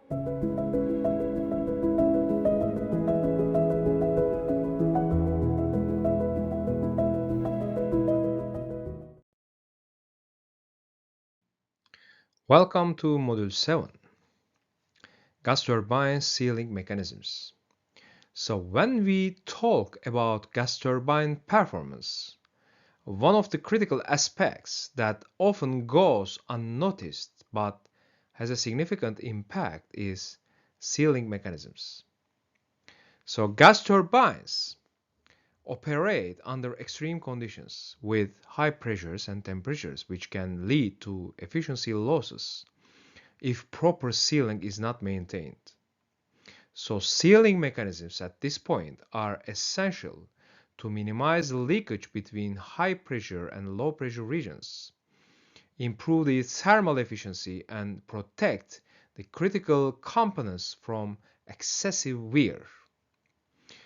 Welcome to Module 7, Gas Turbine Sealing Mechanisms. So when we talk about gas turbine performance, one of the critical aspects that often goes unnoticed but has a significant impact is sealing mechanisms. So gas turbines operate under extreme conditions with high pressures and temperatures, which can lead to efficiency losses if proper sealing is not maintained. So sealing mechanisms at this point are essential to minimize the leakage between high pressure and low pressure regions, improve the thermal efficiency, and protect the critical components from excessive wear.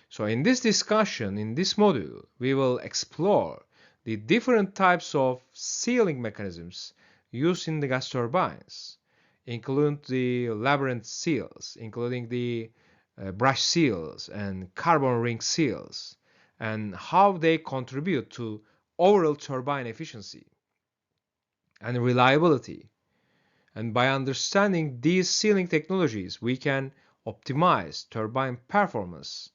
So in this discussion, in this module, we will explore the different types of sealing mechanisms used in the gas turbines, including the labyrinth seals, including the brush seals and carbon ring seals, and how they contribute to overall turbine efficiency and reliability. And by understanding these sealing technologies, we can optimize turbine performance,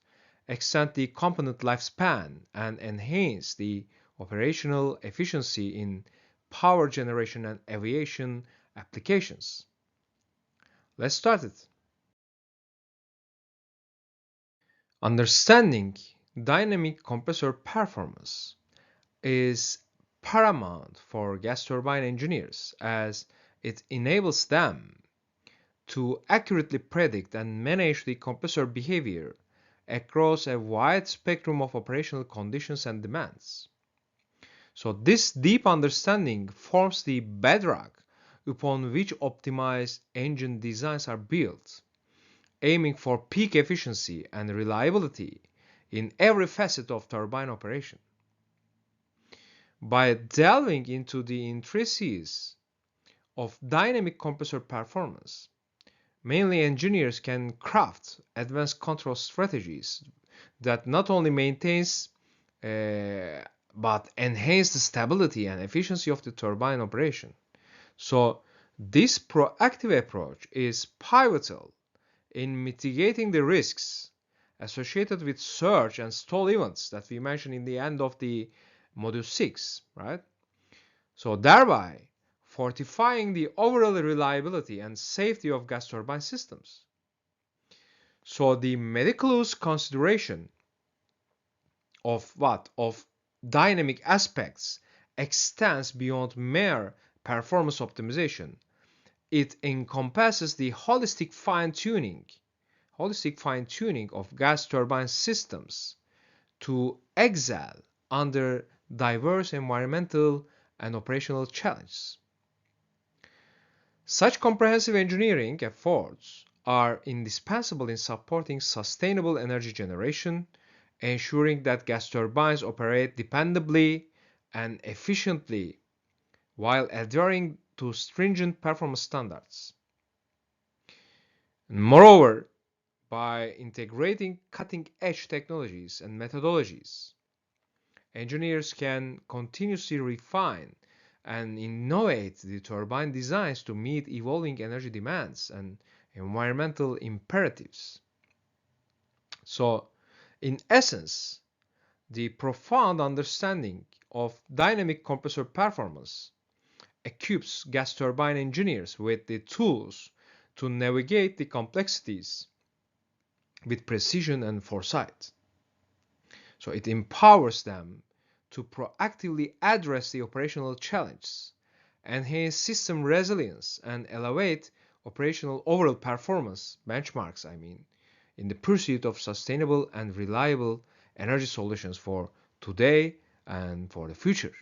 extend the component lifespan, and enhance the operational efficiency in power generation and aviation applications. Let's start it. Understanding dynamic compressor performance is paramount for gas turbine engineers as it enables them to accurately predict and manage the compressor behavior across a wide spectrum of operational conditions and demands. So this deep understanding forms the bedrock upon which optimized engine designs are built, aiming for peak efficiency and reliability in every facet of turbine operation. By delving into the intricacies of dynamic compressor performance, mainly engineers can craft advanced control strategies that not only maintains but enhance the stability and efficiency of the turbine operation. So this proactive approach is pivotal in mitigating the risks associated with surge and stall events that we mentioned in the end of the module 6, right? So thereby fortifying the overall reliability and safety of gas turbine systems. So the meticulous consideration of what? Of dynamic aspects extends beyond mere performance optimization. It encompasses the holistic fine-tuning of gas turbine systems to excel under diverse environmental and operational challenges. Such comprehensive engineering efforts are indispensable in supporting sustainable energy generation, ensuring that gas turbines operate dependably and efficiently while adhering to stringent performance standards. Moreover, by integrating cutting-edge technologies and methodologies, engineers can continuously refine and innovate the turbine designs to meet evolving energy demands and environmental imperatives. So, in essence, the profound understanding of dynamic compressor performance equips gas turbine engineers with the tools to navigate the complexities with precision and foresight. So it empowers them to proactively address the operational challenges, enhance system resilience, and elevate operational overall performance benchmarks, in the pursuit of sustainable and reliable energy solutions for today and for the future.